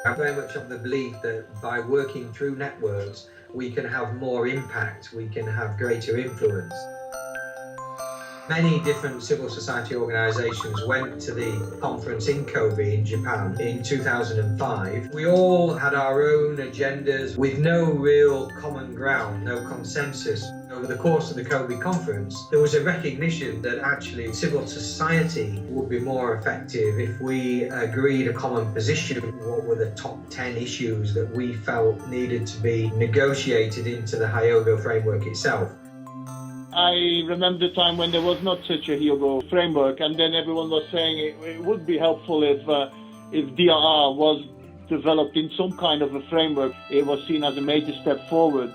I'm very much of the belief that by working through networks, we can have more impact, we can have greater influence. Many different civil society organisations went to the conference in Kobe in Japan in 2005. We all had our own agendas with no real common ground, no consensus. Over the course of the Kobe conference, there was a recognition that actually civil society would be more effective if we agreed a common position. What were the top 10 issues that we felt needed to be negotiated into the Hyogo framework itself? I remember the time when there was not such a Hyogo framework, and then everyone was saying it would be helpful if DRR was developed in some kind of a framework. It was seen as a major step forward.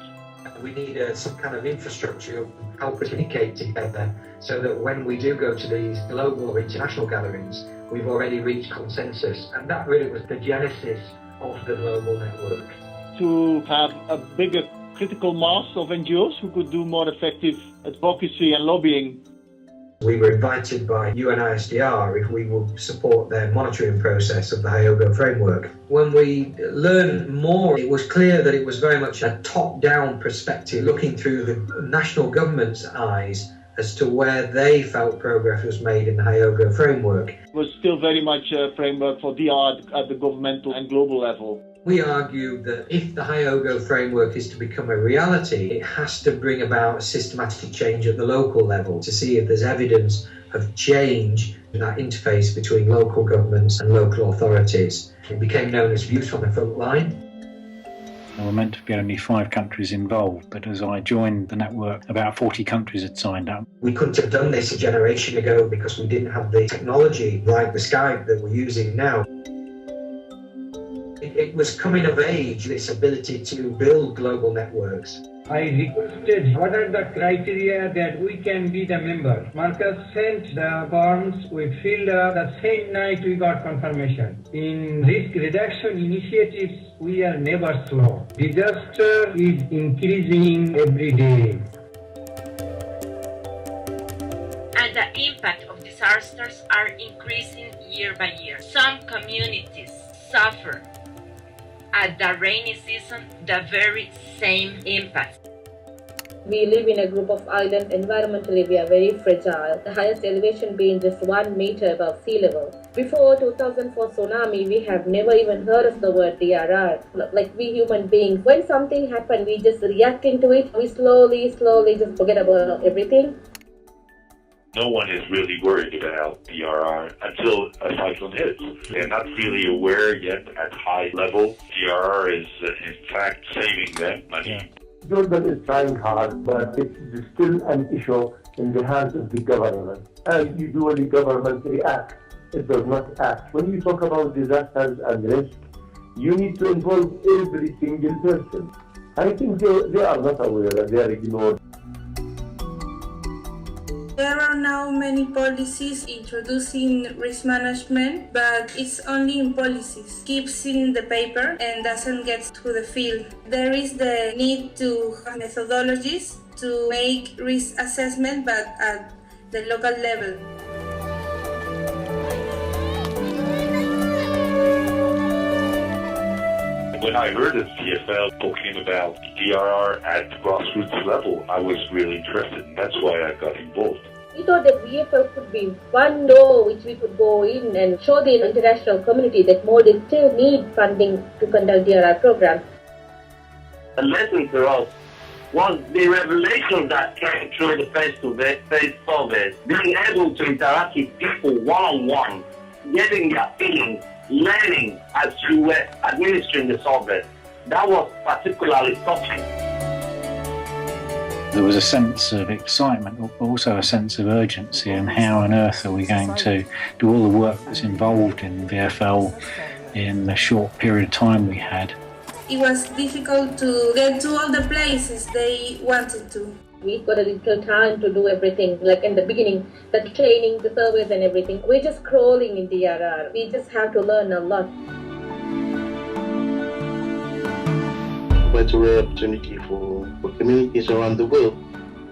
We need some kind of infrastructure to help us communicate together so that when we do go to these global or international gatherings, we've already reached consensus. And that really was the genesis of the global network. To have a bigger critical mass of NGOs who could do more effective advocacy and lobbying. We were invited by UNISDR if we would support their monitoring process of the Hyogo framework. When we learned more, it was clear that it was very much a top-down perspective, looking through the national government's eyes as to where they felt progress was made in the Hyogo framework. It was still very much a framework for DR at the governmental and global level. We argued that if the Hyogo framework is to become a reality, it has to bring about systematic change at the local level to see if there's evidence of change in that interface between local governments and local authorities. It became known as Vues from the front line. There were meant to be only 5 countries involved, but as I joined the network, about 40 countries had signed up. We couldn't have done this a generation ago because we didn't have the technology like the Skype that we're using now. It was coming of age, this ability to build global networks. I requested what are the criteria that we can be the member. Marcus sent the forms, we filled up, the same night we got confirmation. In risk reduction initiatives, we are never slow. Disaster is increasing every day. And the impact of disasters are increasing year by year. Some communities suffer at the rainy season the very same impact. We live in a group of islands. Environmentally, we are very fragile. The highest elevation being just 1 meter above sea level. Before 2004 tsunami, we have never even heard of the word DRR. Like we human beings, when something happens, we just react into it. We slowly just forget about everything. No one is really worried about DRR until a cyclone hits. They're not really aware yet at high level. DRR is in fact saving them money. Jordan is trying hard, but it's still an issue in the hands of the government. As usually government reacts, it does not act. When you talk about disasters and risk, you need to involve every single person. I think they are not aware and they are ignored. There are now many policies introducing risk management, but it's only in policies. Keeps in the paper and doesn't get to the field. There is the need to have methodologies to make risk assessment, but at the local level. When I heard of TFL talking about DRR at the grassroots level, I was really interested, and that's why I got involved. We thought that VFL could be one door which we could go in and show the international community that Maldives still need funding to conduct DRR programs. The lesson for us was the revelation that came through the face-to-face surveys, being able to interact with people one-on-one, getting their feelings, learning as you were administering the survey. That was particularly touching. There was a sense of excitement, but also a sense of urgency, and how on earth are we going to do all the work that's involved in VFL in the short period of time we had. It was difficult to get to all the places they wanted to. We got a little time to do everything, like in the beginning, the training, the surveys and everything. We're just crawling in DRR. We just have to learn a lot. provides a rare opportunity for communities around the world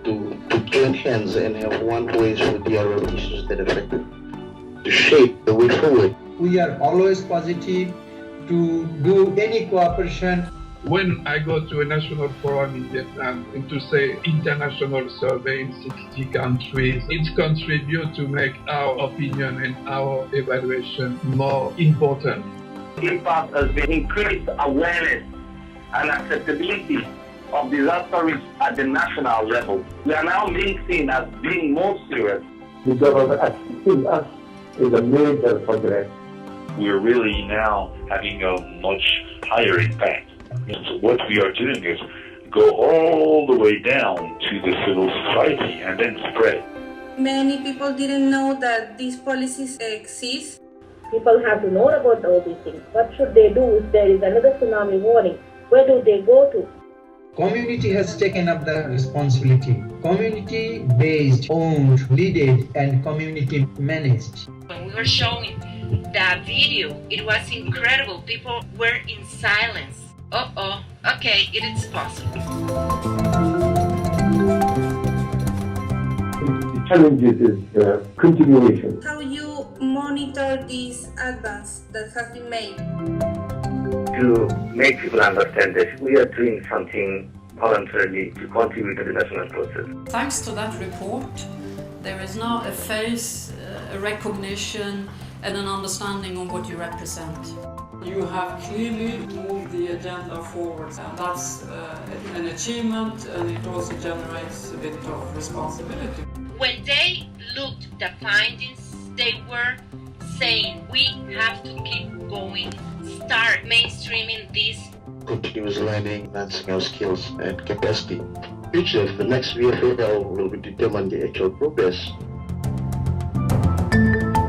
to join hands and have one voice for DRR issues that affect them, to shape the way forward. We are always positive to do any cooperation. When I go to a national forum in Vietnam and to say international survey in 60 countries, it contributes to make our opinion and our evaluation more important. Impact has been increased awareness and acceptability of disaster risk at the national level. We are now being seen as being more serious. The government accepting us is a major progress. We're really now having a much higher impact. And so what we are doing is go all the way down to the civil society and then spread. Many people didn't know that these policies exist. People have to know about all these things. What should they do if there is another tsunami warning? Where do they go to? Community has taken up the responsibility. Community-based, owned, leaded, and community managed. When we were showing the video, it was incredible. People were in silence. Okay, it is possible. The challenges is continuation. How you monitor this advance that has been made? To make people understand that we are doing something voluntarily to contribute to the national process. Thanks to that report, there is now a face, a recognition, and an understanding of what you represent. You have clearly moved the agenda forward, and that's an achievement, and it also generates a bit of responsibility. When they looked at the findings, they were saying we have to keep going, start mainstreaming this. Continuous learning, enhancing our skills and capacity. Future of the next VFL will determine the actual progress.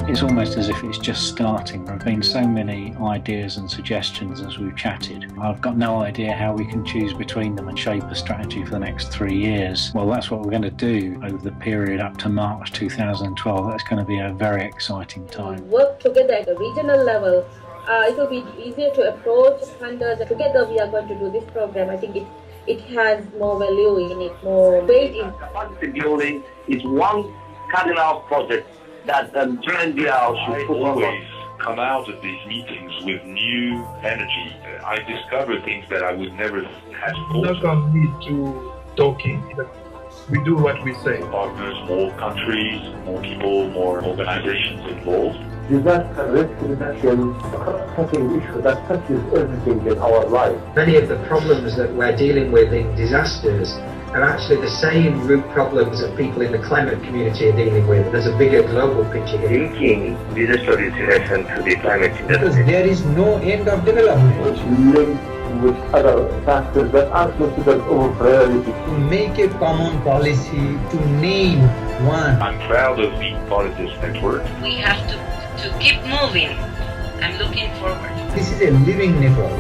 It's almost as if it's just starting. There have been so many ideas and suggestions as we've chatted. I've got no idea how we can choose between them and shape a strategy for the next 3 years. Well, that's what we're going to do over the period up to March 2012. That's going to be a very exciting time. Work together at a regional level. It will be easier to approach funders. Together we are going to do this program. I think it has more value in it, more weight in it. Capacity building is one cardinal project that GNDR should always come out of these meetings with new energy. I discovered things that I would never have thought. Not only to talking, but we do what we say. Partners, more countries, more people, more organizations involved. Disaster risk reduction, cross-cutting issue that touches everything in our life. Many of the problems that we're dealing with in disasters are actually the same root problems that people in the climate community are dealing with. There's a bigger global picture here. Linking disaster resilience to the climate change. Because there is no end of development. Which linked with other factors that are considered over priority. To make a common policy, to name one. I'm proud of being part of this network. We have to keep moving. I'm looking forward. This is a living network.